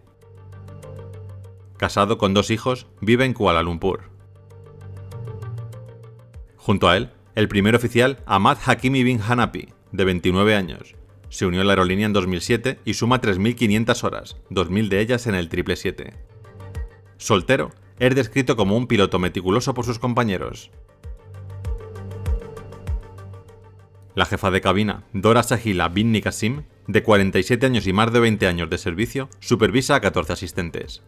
Casado con 2 hijos, vive en Kuala Lumpur. Junto a él, el primer oficial Ahmad Hakimi bin Hanapi, de 29 años. Se unió a la aerolínea en 2007 y suma 3.500 horas, 2.000 de ellas en el 777. Soltero, es descrito como un piloto meticuloso por sus compañeros. La jefa de cabina, Dora Shahila Binni Qasim, de 47 años y más de 20 años de servicio, supervisa a 14 asistentes.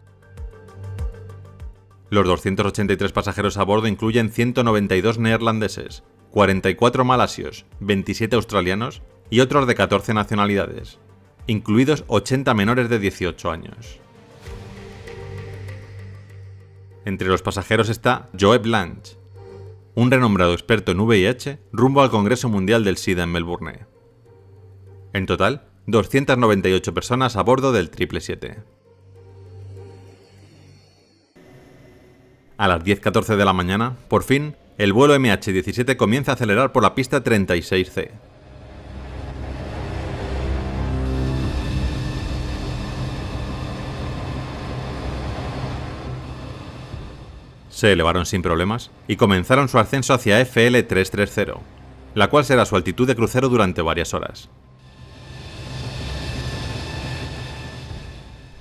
Los 283 pasajeros a bordo incluyen 192 neerlandeses, 44 malasios, 27 australianos y otros de 14 nacionalidades, incluidos 80 menores de 18 años. Entre los pasajeros está Joe Blanche, un renombrado experto en VIH rumbo al Congreso Mundial del SIDA en Melbourne. En total, 298 personas a bordo del 777. A las 10:14 de la mañana, por fin, el vuelo MH17 comienza a acelerar por la pista 36C. Se elevaron sin problemas y comenzaron su ascenso hacia FL330, la cual será su altitud de crucero durante varias horas.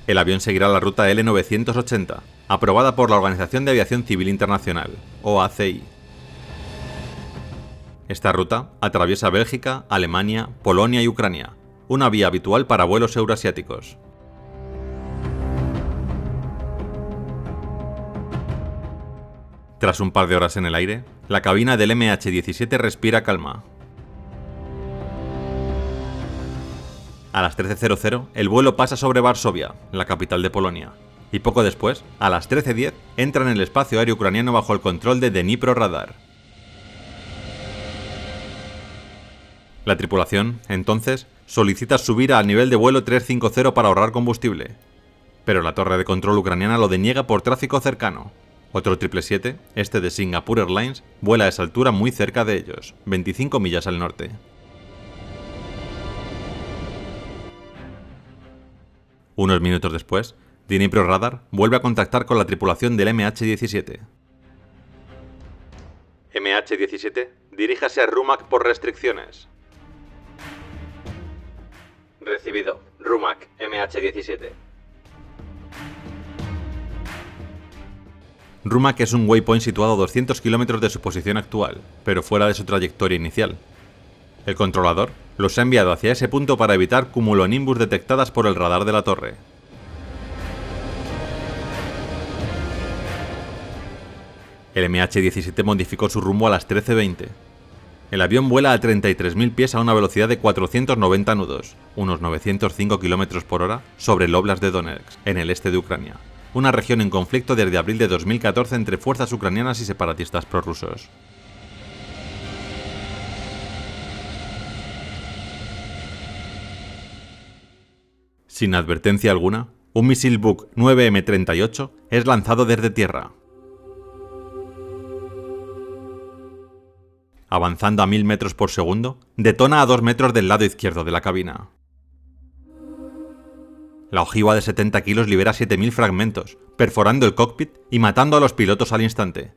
El avión seguirá la ruta L980, aprobada por la Organización de Aviación Civil Internacional, OACI. Esta ruta atraviesa Bélgica, Alemania, Polonia y Ucrania, una vía habitual para vuelos euroasiáticos. Tras un par de horas en el aire, la cabina del MH17 respira calma. A las 13:00, el vuelo pasa sobre Varsovia, la capital de Polonia, y poco después, a las 13:10, entra en el espacio aéreo ucraniano bajo el control de Dnipro Radar. La tripulación, entonces, solicita subir al nivel de vuelo 350 para ahorrar combustible, pero la torre de control ucraniana lo deniega por tráfico cercano. Otro 777, este de Singapore Airlines, vuela a esa altura muy cerca de ellos, 25 millas al norte. Unos minutos después, Dnipro Radar vuelve a contactar con la tripulación del MH17. MH17, diríjase a Rumak por restricciones. Recibido. Rumak, MH17. Rumak es un waypoint situado a 200 kilómetros de su posición actual, pero fuera de su trayectoria inicial. El controlador los ha enviado hacia ese punto para evitar cumulonimbus detectadas por el radar de la torre. El MH17 modificó su rumbo a las 13:20. El avión vuela a 33.000 pies a una velocidad de 490 nudos, unos 905 km por hora, sobre el Oblast de Donetsk, en el este de Ucrania, una región en conflicto desde abril de 2014 entre fuerzas ucranianas y separatistas prorrusos. Sin advertencia alguna, un misil Buk 9M38 es lanzado desde tierra. Avanzando a 1000 metros por segundo, detona a 2 metros del lado izquierdo de la cabina. La ojiva de 70 kilos libera 7000 fragmentos, perforando el cockpit y matando a los pilotos al instante.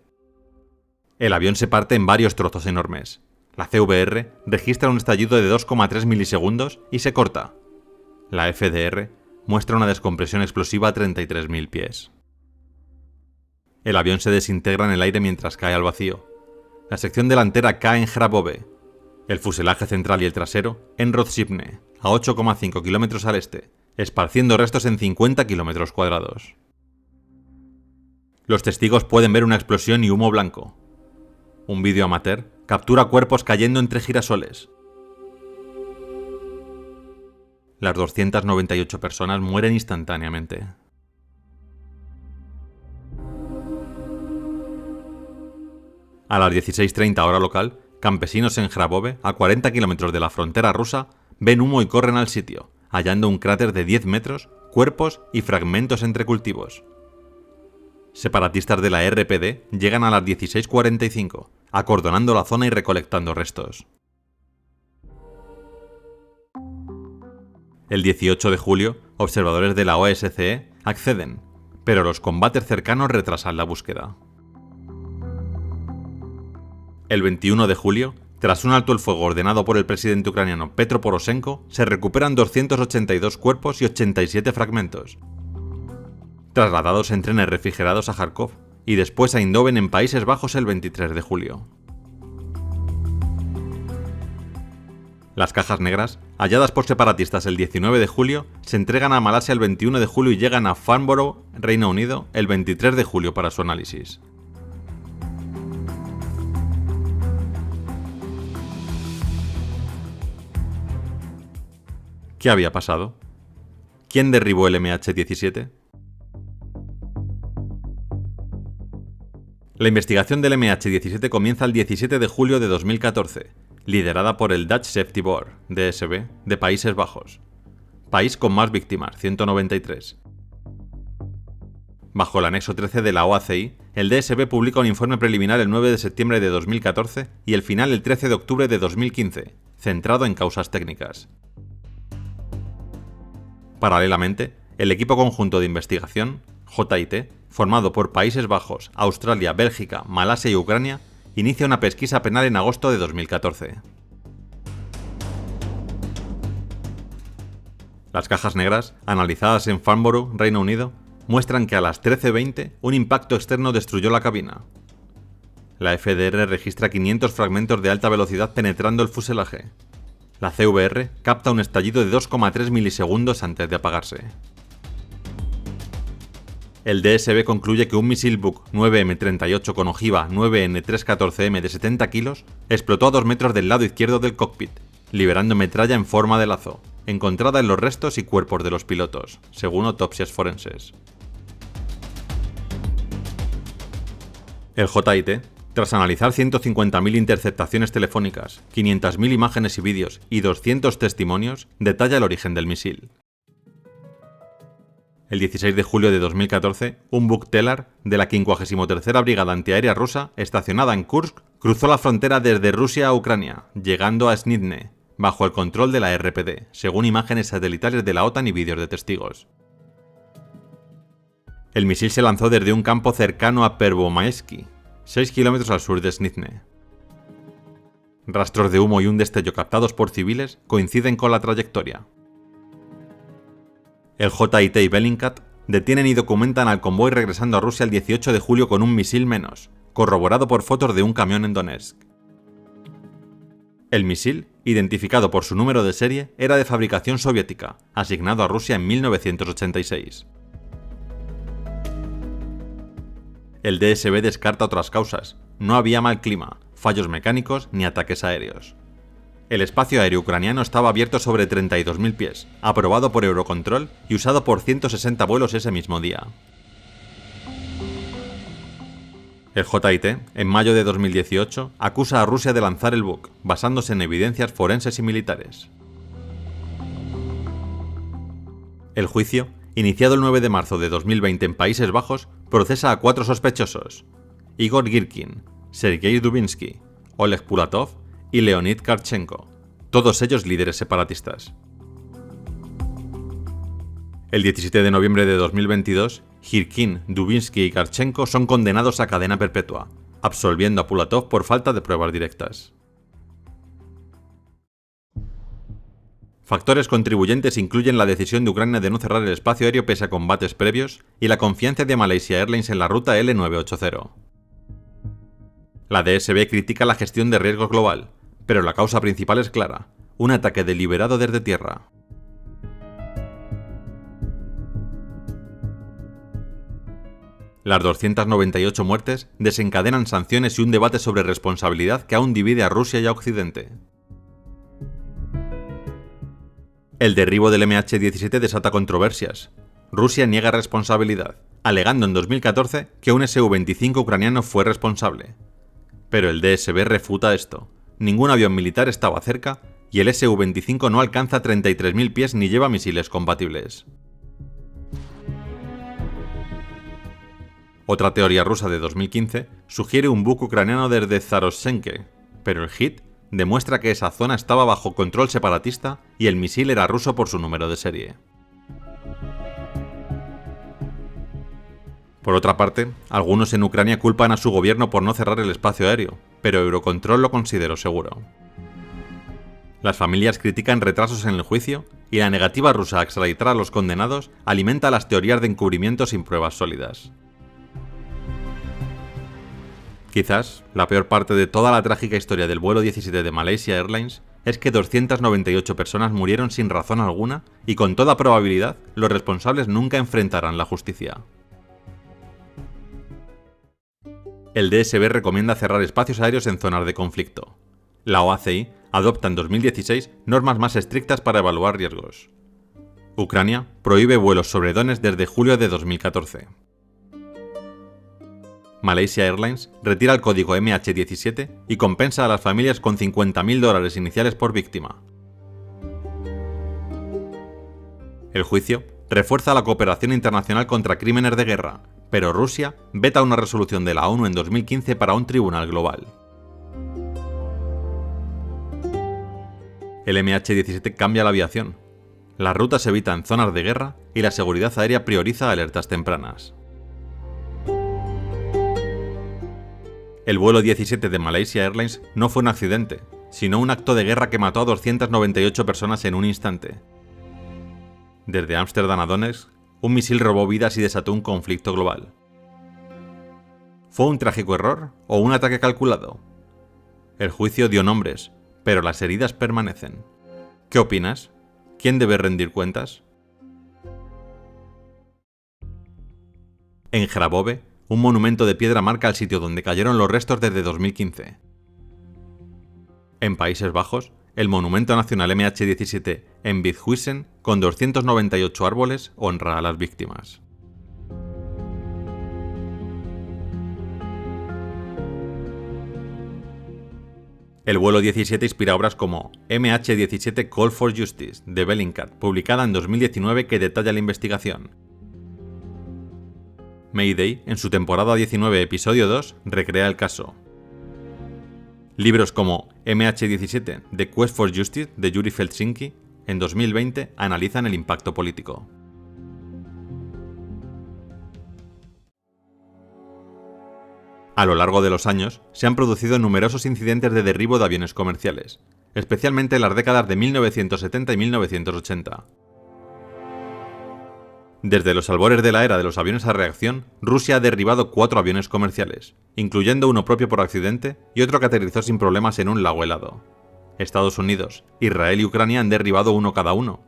El avión se parte en varios trozos enormes. La CVR registra un estallido de 2,3 milisegundos y se corta. La FDR muestra una descompresión explosiva a 33.000 pies. El avión se desintegra en el aire mientras cae al vacío. La sección delantera cae en Hrabove, el fuselaje central y el trasero en Rodzipne, a 8,5 kilómetros al este, esparciendo restos en 50 kilómetros cuadrados. Los testigos pueden ver una explosión y humo blanco. Un vídeo amateur captura cuerpos cayendo entre girasoles. Las 298 personas mueren instantáneamente. A las 16:30 hora local, campesinos en Hrabove, a 40 kilómetros de la frontera rusa, ven humo y corren al sitio, hallando un cráter de 10 metros, cuerpos y fragmentos entre cultivos. Separatistas de la RPD llegan a las 16:45, acordonando la zona y recolectando restos. El 18 de julio, observadores de la OSCE acceden, pero los combates cercanos retrasan la búsqueda. El 21 de julio, tras un alto el fuego ordenado por el presidente ucraniano Petro Poroshenko, se recuperan 282 cuerpos y 87 fragmentos, trasladados en trenes refrigerados a Kharkov y después a Eindhoven en Países Bajos el 23 de julio. Las cajas negras, halladas por separatistas el 19 de julio, se entregan a Malasia el 21 de julio y llegan a Farnborough, Reino Unido, el 23 de julio para su análisis. ¿Qué había pasado? ¿Quién derribó el MH17? La investigación del MH17 comienza el 17 de julio de 2014, liderada por el Dutch Safety Board, DSB, de Países Bajos. País con más víctimas, 193. Bajo el anexo 13 de la OACI, el DSB publica un informe preliminar el 9 de septiembre de 2014 y el final el 13 de octubre de 2015, centrado en causas técnicas. Paralelamente, el equipo conjunto de investigación, JIT, formado por Países Bajos, Australia, Bélgica, Malasia y Ucrania, inicia una pesquisa penal en agosto de 2014. Las cajas negras, analizadas en Farnborough, Reino Unido, muestran que a las 13:20 un impacto externo destruyó la cabina. La FDR registra 500 fragmentos de alta velocidad penetrando el fuselaje. La CVR capta un estallido de 2,3 milisegundos antes de apagarse. El DSB concluye que un misil Buk 9M38 con ojiva 9N314M de 70 kilos explotó a 2 metros del lado izquierdo del cockpit, liberando metralla en forma de lazo, encontrada en los restos y cuerpos de los pilotos, según autopsias forenses. El JIT, tras analizar 150.000 interceptaciones telefónicas, 500.000 imágenes y vídeos y 200 testimonios, detalla el origen del misil. El 16 de julio de 2014, un Buk Telar de la 53ª Brigada Antiaérea Rusa, estacionada en Kursk, cruzó la frontera desde Rusia a Ucrania, llegando a Snitne, bajo el control de la RPD, según imágenes satelitales de la OTAN y vídeos de testigos. El misil se lanzó desde un campo cercano a Pervomaisky, 6 kilómetros al sur de Snitne. Rastros de humo y un destello captados por civiles coinciden con la trayectoria. El JIT y Bellingcat detienen y documentan al convoy regresando a Rusia el 18 de julio con un misil menos, corroborado por fotos de un camión en Donetsk. El misil, identificado por su número de serie, era de fabricación soviética, asignado a Rusia en 1986. El DSB descarta otras causas. No había mal clima, fallos mecánicos ni ataques aéreos. El espacio aéreo ucraniano estaba abierto sobre 32.000 pies, aprobado por Eurocontrol y usado por 160 vuelos ese mismo día. El JIT, en mayo de 2018, acusa a Rusia de lanzar el Buk, basándose en evidencias forenses y militares. El juicio, iniciado el 9 de marzo de 2020 en Países Bajos, procesa a 4 sospechosos: Igor Girkin, Sergei Dubinsky, Oleg Pulatov y Leonid Karchenko, todos ellos líderes separatistas. El 17 de noviembre de 2022, Girkin, Dubinsky y Karchenko son condenados a cadena perpetua, absolviendo a Pulatov por falta de pruebas directas. Factores contribuyentes incluyen la decisión de Ucrania de no cerrar el espacio aéreo pese a combates previos y la confianza de Malaysia Airlines en la ruta L980. La DSB critica la gestión de riesgos global, pero la causa principal es clara: un ataque deliberado desde tierra. Las 298 muertes desencadenan sanciones y un debate sobre responsabilidad que aún divide a Rusia y a Occidente. El derribo del MH17 desata controversias. Rusia niega responsabilidad, alegando en 2014 que un Su-25 ucraniano fue responsable. Pero el DSB refuta esto. Ningún avión militar estaba cerca y el Su-25 no alcanza 33.000 pies ni lleva misiles compatibles. Otra teoría rusa de 2015 sugiere un buque ucraniano desde Zaroshenke, pero el HIT demuestra que esa zona estaba bajo control separatista y el misil era ruso por su número de serie. Por otra parte, algunos en Ucrania culpan a su gobierno por no cerrar el espacio aéreo, pero Eurocontrol lo consideró seguro. Las familias critican retrasos en el juicio y la negativa rusa a extraditar a los condenados alimenta las teorías de encubrimiento sin pruebas sólidas. Quizás la peor parte de toda la trágica historia del vuelo 17 de Malaysia Airlines es que 298 personas murieron sin razón alguna y con toda probabilidad los responsables nunca enfrentarán la justicia. El DSB recomienda cerrar espacios aéreos en zonas de conflicto. La OACI adopta en 2016 normas más estrictas para evaluar riesgos. Ucrania prohíbe vuelos sobre Donetsk desde julio de 2014. Malaysia Airlines retira el código MH17 y compensa a las familias con $50.000 iniciales por víctima. El juicio refuerza la cooperación internacional contra crímenes de guerra, pero Rusia veta una resolución de la ONU en 2015 para un tribunal global. El MH17 cambia la aviación. Las rutas se evitan zonas de guerra y la seguridad aérea prioriza alertas tempranas. El vuelo 17 de Malaysia Airlines no fue un accidente, sino un acto de guerra que mató a 298 personas en un instante. Desde Ámsterdam a Donetsk, un misil robó vidas y desató un conflicto global. ¿Fue un trágico error o un ataque calculado? El juicio dio nombres, pero las heridas permanecen. ¿Qué opinas? ¿Quién debe rendir cuentas? En Grabove, un monumento de piedra marca el sitio donde cayeron los restos desde 2015. En Países Bajos, el monumento nacional MH17 en Withuizen, con 298 árboles, honra a las víctimas. El vuelo 17 inspira obras como MH17 Call for Justice, de Bellingcat, publicada en 2019, que detalla la investigación. Mayday, en su temporada 19, episodio 2, recrea el caso. Libros como MH17, The Quest for Justice, de Yuri Felsinki, en 2020, analizan el impacto político. A lo largo de los años, se han producido numerosos incidentes de derribo de aviones comerciales, especialmente en las décadas de 1970 y 1980. Desde los albores de la era de los aviones a reacción, Rusia ha derribado 4 aviones comerciales, incluyendo uno propio por accidente y otro que aterrizó sin problemas en un lago helado. Estados Unidos, Israel y Ucrania han derribado uno cada uno,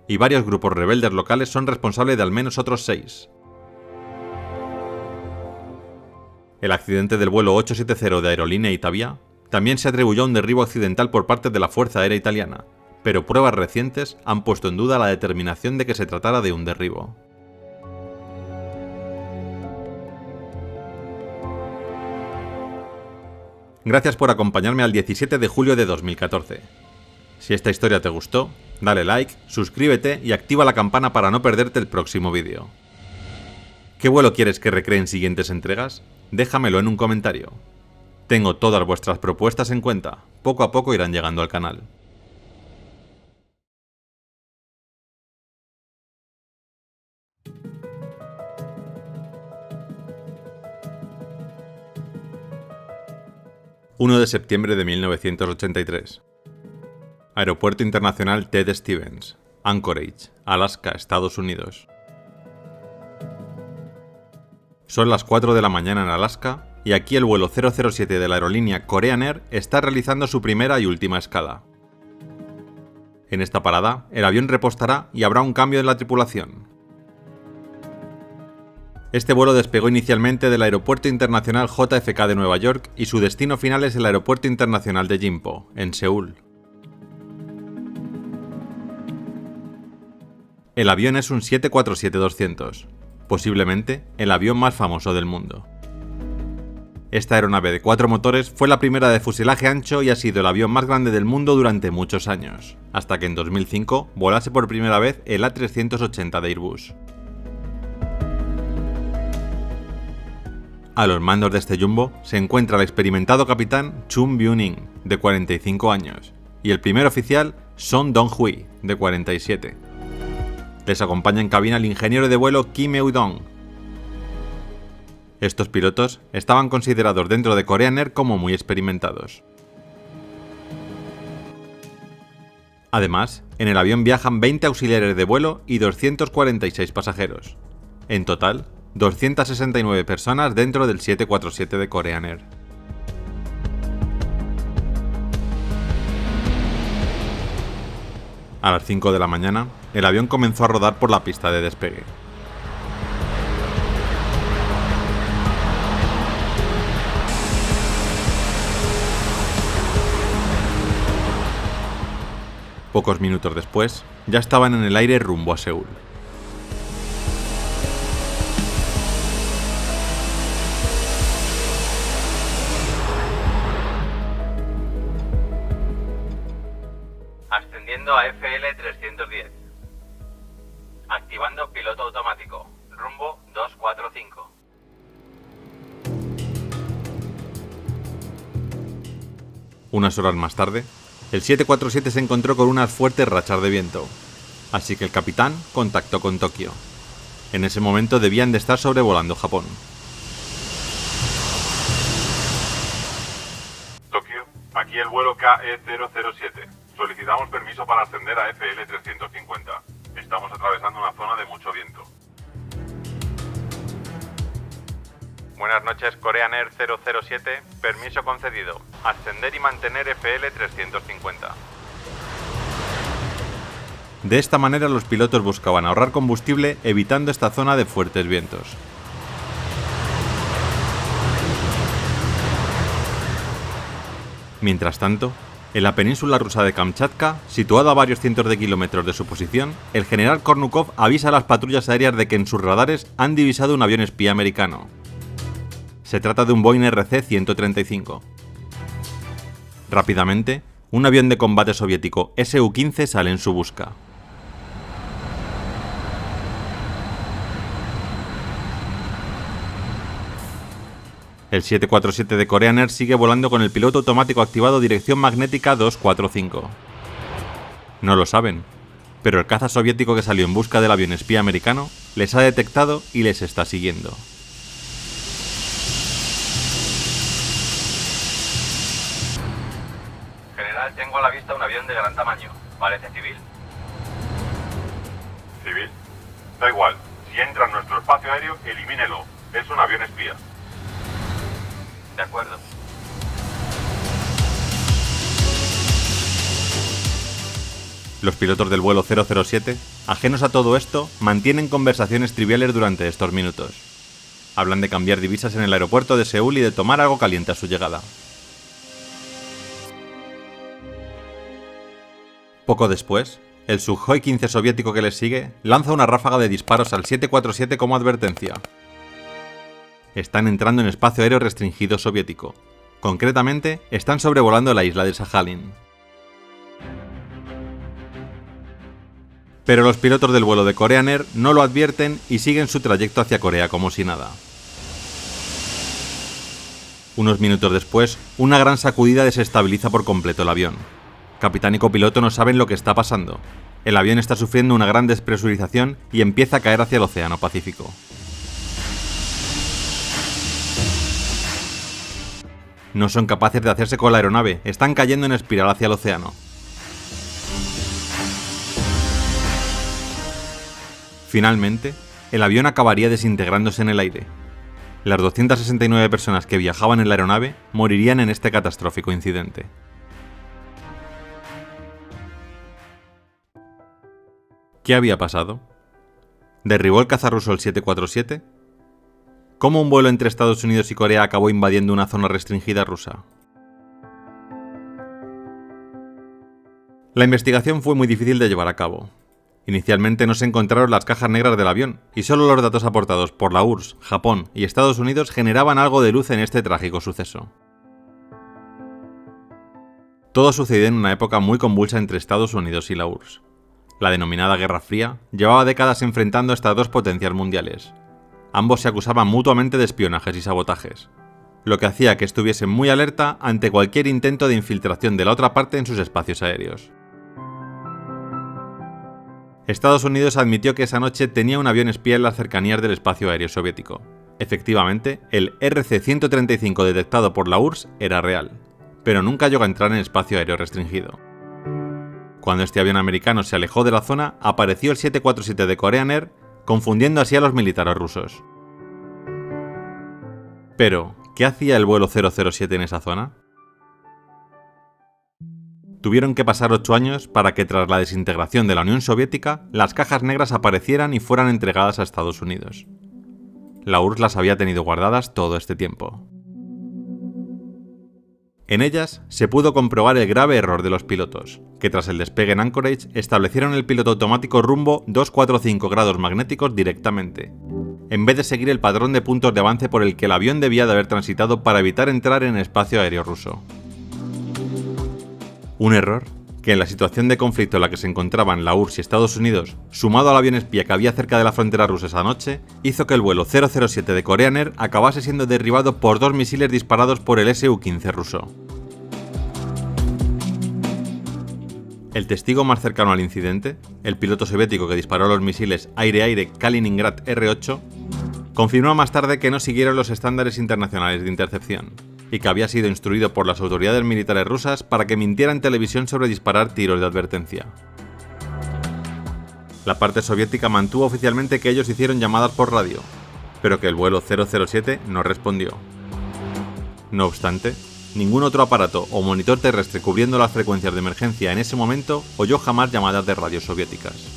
y varios grupos rebeldes locales son responsables de al menos otros 6. El accidente del vuelo 870 de Aerolínea Italia también se atribuyó a un derribo accidental por parte de la Fuerza Aérea Italiana, pero pruebas recientes han puesto en duda la determinación de que se tratara de un derribo. Gracias por acompañarme al 17 de julio de 2014. Si esta historia te gustó, dale like, suscríbete y activa la campana para no perderte el próximo vídeo. ¿Qué vuelo quieres que recree en siguientes entregas? Déjamelo en un comentario. Tengo todas vuestras propuestas en cuenta. Poco a poco irán llegando al canal. ...1 de septiembre de 1983... Aeropuerto Internacional Ted Stevens, Anchorage, Alaska, Estados Unidos. Son las 4 de la mañana en Alaska y aquí el vuelo 007 de la aerolínea Korean Air está realizando su primera y última escala. En esta parada, el avión repostará y habrá un cambio en la tripulación. Este vuelo despegó inicialmente del Aeropuerto Internacional JFK de Nueva York y su destino final es el Aeropuerto Internacional de Gimpo, en Seúl. El avión es un 747-200, posiblemente el avión más famoso del mundo. Esta aeronave de 4 motores fue la primera de fuselaje ancho y ha sido el avión más grande del mundo durante muchos años, hasta que en 2005 volase por primera vez el A380 de Airbus. A los mandos de este jumbo se encuentra el experimentado capitán Chun Byung-in, de 45 años, y el primer oficial Son Dong-hui, de 47. Les acompaña en cabina el ingeniero de vuelo Kim Eui-dong. Estos pilotos estaban considerados dentro de Korean Air como muy experimentados. Además, en el avión viajan 20 auxiliares de vuelo y 246 pasajeros. En total, 269 personas dentro del 747 de Korean Air. A las 5 de la mañana, el avión comenzó a rodar por la pista de despegue. Pocos minutos después, ya estaban en el aire rumbo a Seúl. Ascendiendo a FL-310. Activando piloto automático. Rumbo 245. Unas horas más tarde, el 747 se encontró con unas fuertes rachas de viento, así que el capitán contactó con Tokio. En ese momento debían de estar sobrevolando Japón. Tokio, aquí el vuelo KE-007. Solicitamos permiso para ascender a FL-350. Estamos atravesando una zona de mucho viento. Buenas noches, Korean Air 007, permiso concedido. Ascender y mantener FL-350. De esta manera los pilotos buscaban ahorrar combustible evitando esta zona de fuertes vientos. Mientras tanto, en la península rusa de Kamchatka, situada a varios cientos de kilómetros de su posición, el general Kornukov avisa a las patrullas aéreas de que en sus radares han divisado un avión espía americano. Se trata de un Boeing RC-135. Rápidamente, un avión de combate soviético Su-15 sale en su busca. El 747 de Korean Air sigue volando con el piloto automático activado dirección magnética 245. No lo saben, pero el caza soviético que salió en busca del avión espía americano les ha detectado y les está siguiendo. General, tengo a la vista un avión de gran tamaño. Parece civil. ¿Civil? Da igual. Si entra en nuestro espacio aéreo, elimínelo. Es un avión espía. De acuerdo. Los pilotos del vuelo 007, ajenos a todo esto, mantienen conversaciones triviales durante estos minutos. Hablan de cambiar divisas en el aeropuerto de Seúl y de tomar algo caliente a su llegada. Poco después, el Sukhoi 15 soviético que les sigue lanza una ráfaga de disparos al 747 como advertencia. Están entrando en espacio aéreo restringido soviético. Concretamente, están sobrevolando la isla de Sakhalin. Pero los pilotos del vuelo de Korean Air no lo advierten y siguen su trayecto hacia Corea como si nada. Unos minutos después, una gran sacudida desestabiliza por completo el avión. Capitán y copiloto no saben lo que está pasando. El avión está sufriendo una gran despresurización y empieza a caer hacia el Océano Pacífico. No son capaces de hacerse con la aeronave, están cayendo en espiral hacia el océano. Finalmente, el avión acabaría desintegrándose en el aire. Las 269 personas que viajaban en la aeronave morirían en este catastrófico incidente. ¿Qué había pasado? ¿Derribó el caza ruso el 747? ¿Cómo un vuelo entre Estados Unidos y Corea acabó invadiendo una zona restringida rusa? La investigación fue muy difícil de llevar a cabo. Inicialmente no se encontraron las cajas negras del avión, y solo los datos aportados por la URSS, Japón y Estados Unidos generaban algo de luz en este trágico suceso. Todo sucedió en una época muy convulsa entre Estados Unidos y la URSS. La denominada Guerra Fría llevaba décadas enfrentando a estas dos potencias mundiales. Ambos se acusaban mutuamente de espionajes y sabotajes, lo que hacía que estuviesen muy alerta ante cualquier intento de infiltración de la otra parte en sus espacios aéreos. Estados Unidos admitió que esa noche tenía un avión espía en las cercanías del espacio aéreo soviético. Efectivamente, el RC-135 detectado por la URSS era real, pero nunca llegó a entrar en el espacio aéreo restringido. Cuando este avión americano se alejó de la zona, apareció el 747 de Korean Air, confundiendo así a los militares rusos. Pero, ¿qué hacía el vuelo 007 en esa zona? Tuvieron que pasar 8 años para que tras la desintegración de la Unión Soviética, las cajas negras aparecieran y fueran entregadas a Estados Unidos. La URSS las había tenido guardadas todo este tiempo. En ellas se pudo comprobar el grave error de los pilotos, que tras el despegue en Anchorage establecieron el piloto automático rumbo 245 grados magnéticos directamente, en vez de seguir el patrón de puntos de avance por el que el avión debía de haber transitado para evitar entrar en el espacio aéreo ruso. Un error que en la situación de conflicto en la que se encontraban la URSS y Estados Unidos, sumado al avión espía que había cerca de la frontera rusa esa noche, hizo que el vuelo 007 de Korean Air acabase siendo derribado por 2 misiles disparados por el Su-15 ruso. El testigo más cercano al incidente, el piloto soviético que disparó los misiles aire-aire Kaliningrad R-8, confirmó más tarde que no siguieron los estándares internacionales de intercepción, y que había sido instruido por las autoridades militares rusas para que mintiera en televisión sobre disparar tiros de advertencia. La parte soviética mantuvo oficialmente que ellos hicieron llamadas por radio, pero que el vuelo 007 no respondió. No obstante, ningún otro aparato o monitor terrestre cubriendo las frecuencias de emergencia en ese momento oyó jamás llamadas de radio soviéticas.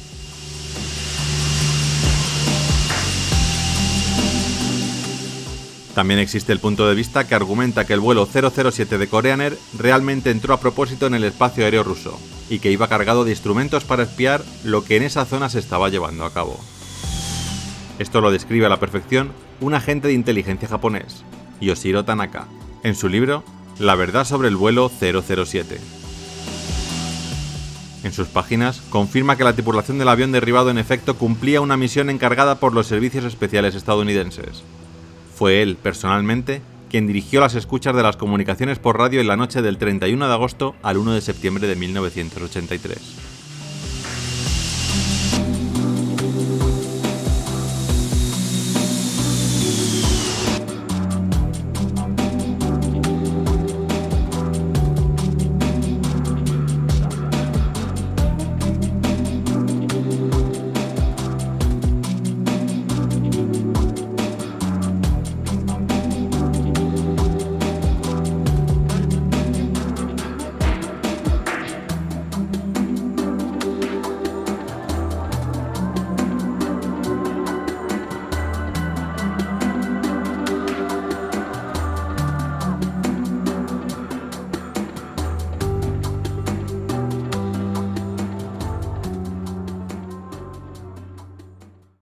También existe el punto de vista que argumenta que el vuelo 007 de Korean Air realmente entró a propósito en el espacio aéreo ruso y que iba cargado de instrumentos para espiar lo que en esa zona se estaba llevando a cabo. Esto lo describe a la perfección un agente de inteligencia japonés, Yoshiro Tanaka, en su libro La verdad sobre el vuelo 007. En sus páginas confirma que la tripulación del avión derribado en efecto cumplía una misión encargada por los servicios especiales estadounidenses. Fue él, personalmente, quien dirigió las escuchas de las comunicaciones por radio en la noche del 31 de agosto al 1 de septiembre de 1983.